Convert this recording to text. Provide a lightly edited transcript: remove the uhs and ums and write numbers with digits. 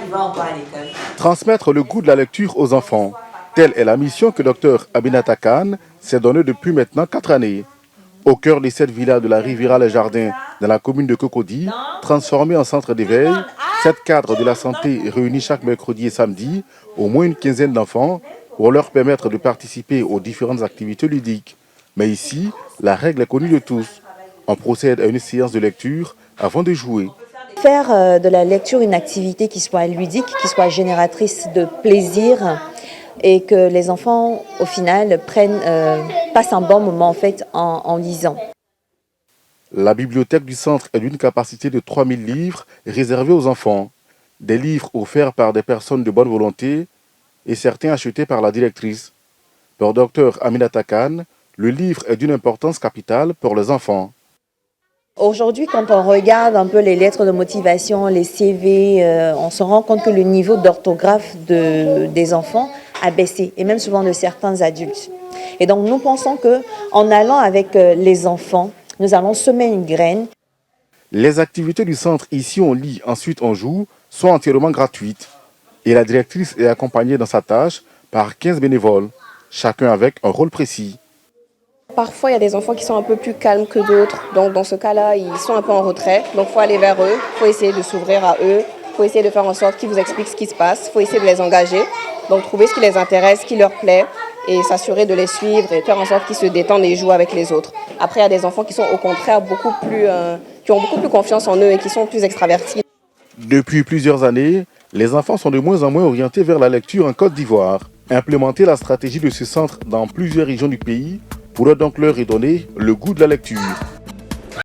va encore à l'école. Transmettre le goût de la lecture aux enfants. Telle est la mission que Dr Aminata Khan s'est donnée depuis maintenant 4 années. Au cœur des 7 villas de la Riviera Les Jardins, dans la commune de Cocody, transformée en centre d'éveil, 7 cadres de la santé réunis chaque mercredi et samedi, au moins une quinzaine d'enfants, pour leur permettre de participer aux différentes activités ludiques. Mais ici, la règle est connue de tous. On procède à une séance de lecture avant de jouer. Faire de la lecture une activité qui soit ludique, qui soit génératrice de plaisir et que les enfants, au final, passent un bon moment en lisant. La bibliothèque du centre est d'une capacité de 3000 livres réservés aux enfants. Des livres offerts par des personnes de bonne volonté et certains achetés par la directrice. Pour Dr Aminata Khan, le livre est d'une importance capitale pour les enfants. Aujourd'hui, quand on regarde un peu les lettres de motivation, les CV, on se rend compte que le niveau d'orthographe des enfants a baissé, et même souvent de certains adultes. Et donc nous pensons qu'en allant avec les enfants, nous allons semer une graine. Les activités du centre, ici on lit, ensuite on joue, sont entièrement gratuites. Et la directrice est accompagnée dans sa tâche par 15 bénévoles, chacun avec un rôle précis. Parfois, il y a des enfants qui sont un peu plus calmes que d'autres. Donc, dans ce cas-là, ils sont un peu en retrait. Donc, il faut aller vers eux, il faut essayer de s'ouvrir à eux, il faut essayer de faire en sorte qu'ils vous expliquent ce qui se passe, il faut essayer de les engager. Donc, trouver ce qui les intéresse, ce qui leur plaît et s'assurer de les suivre et faire en sorte qu'ils se détendent et jouent avec les autres. Après, il y a des enfants qui sont au contraire qui ont beaucoup plus confiance en eux et qui sont plus extravertis. Depuis plusieurs années, les enfants sont de moins en moins orientés vers la lecture en Côte d'Ivoire. Implémenter la stratégie de ce centre dans plusieurs régions du pays pourrait donc leur redonner le goût de la lecture.